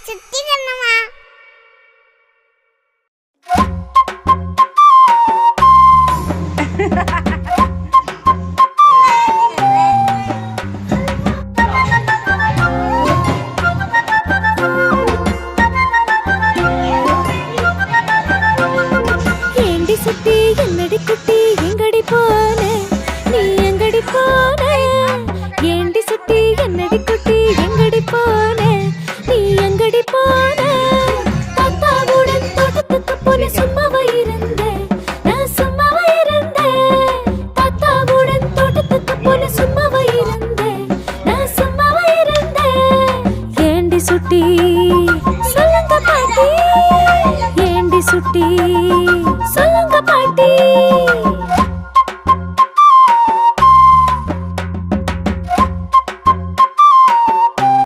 சுத்தி கண்ணம்மா. ஏண்டி சுத்தி என்னடி குட்டி எங்கடி போன நீ எங்கடி போன ஏண்டி சுத்தி என்னடி குட்டி எங்கடி போன நீ எங்கடி போன தாத்தாவுடன் தோட்டத்துக்கு போன சும்மாவா இருந்தேன் நான் சும்மாவா இருந்தேன் தாத்தாவுடன் தோட்டத்துக்கு போன சும்மாவா இருந்தேன் நான் சும்மாவா இருந்தேன் ஏண்டி சுட்டி சொல்லுங்க பாட்டி ஏண்டி சுட்டி சொல்லுங்க பாட்டி